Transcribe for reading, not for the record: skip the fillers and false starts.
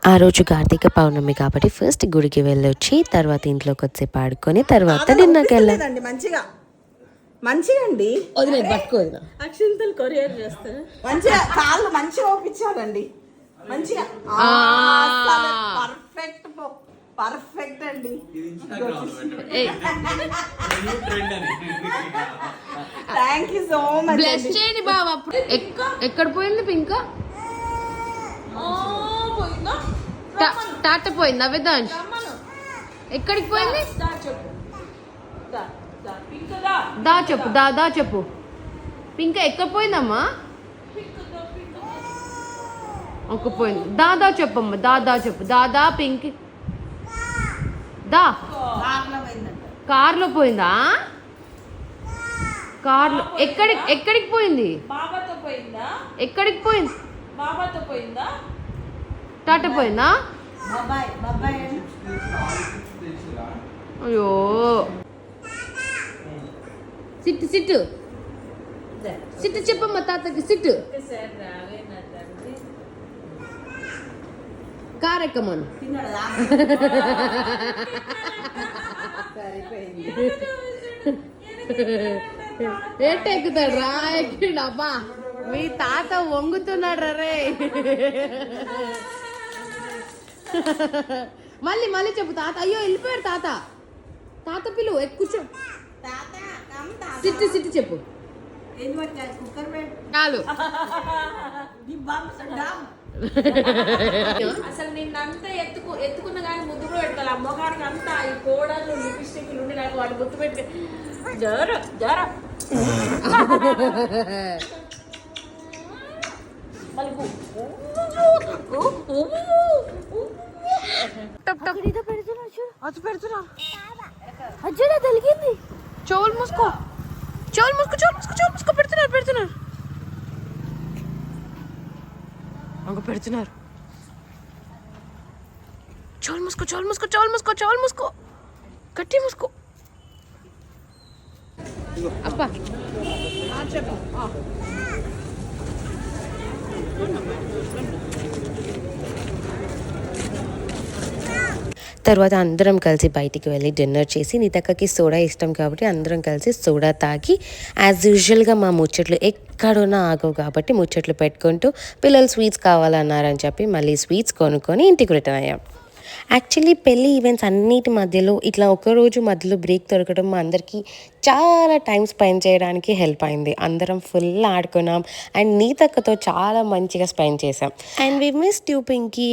ఆ రోజు కార్తీక పౌర్ణమి కాబట్టి ఫస్ట్ గుడికి వెళ్ళొచ్చి తర్వాత ఇంట్లోకి వచ్చేపు ఆడుకొని తర్వాత డిన్నర్కి వెళ్ళండి. మంచిగా మంచిగా అండి వదిలేదు పట్టుకోదు అక్షింతలు కొరియర్ చేస్తారు మంచిగా కాళ్ళు మంచిగా ఓపించాలండి మంచిగా పర్ఫెక్ట్ పర్ఫెక్ట్ అండి. Thank you so much. Bless చేయండి బాబా. ఎక్కడ పోయింది పింక? టాట పోయిందా వేదాంశ్? ఎక్కడికి పోయింది? దా చెప్పు, దా చెప్పు. పింక ఎక్కడ పోయిందమ్మా? ఒక పోయింది. దా చెప్పమ్మా, దా చెప్పు. దా పింక్ దా. కార్లో పోయిందా? కార్లో ఎక్కడికి పోయింది? బాబాతో పోయిందా? ఎక్కడికి పోయింది? బాబాతో పోయిందా? టాటా పోయిందా? అయ్యో సిట్టు చెప్పమ్మా తాతకి. సిట్టు కార్ ఎక్కమను. ఎక్కుతాడు రా, ఎక్కిండు. అబ్బా మీ తాత వంగుతున్నాడు రే. మళ్ళీ చెప్పు తాత. అయ్యో వెళ్ళిపోయాడు తాత. తాత పిలువు, కూర్చో. సిట్టు చెప్పు చాలు. అసలు నిన్నంతా ఎత్తుకున్న కానీ ముద్దు కూడా పెడతా. అమ్మగారికి అంతా ఈ కోడలు లిప్స్టిక్ నుండి నాకు వాడు గుర్తు పెట్టి జర తెలిగింది. చెవులు మూసుకో పెడుతున్నారు చెవులు మూసుకో గట్టి మూసుకో. అబ్బా తర్వాత అందరం కలిసి బయటికి వెళ్ళి డిన్నర్ చేసి నీతక్కకి సోడా ఇష్టం కాబట్టి అందరం కలిసి సోడా తాగి యాజ్ యూజువల్గా మా ముచ్చట్లు ఎక్కడున్నా ఆగవు కాబట్టి ముచ్చట్లు పెట్టుకుంటూ పిల్లలు స్వీట్స్ కావాలన్నారని చెప్పి మళ్ళీ స్వీట్స్ కొనుక్కొని ఇంటికి రిటర్న్ అయ్యాం. యాక్చువల్లీ పెళ్ళి ఈవెంట్స్ అన్నిటి మధ్యలో ఇట్లా ఒకరోజు మధ్యలో బ్రేక్ దొరకడం మా అందరికీ చాలా టైం స్పెండ్ చేయడానికి హెల్ప్ అయింది. అందరం ఫుల్ ఆడుకున్నాం అండ్ నీతక్కతో చాలా మంచిగా స్పెండ్ చేసాం. And we missed you Pinky.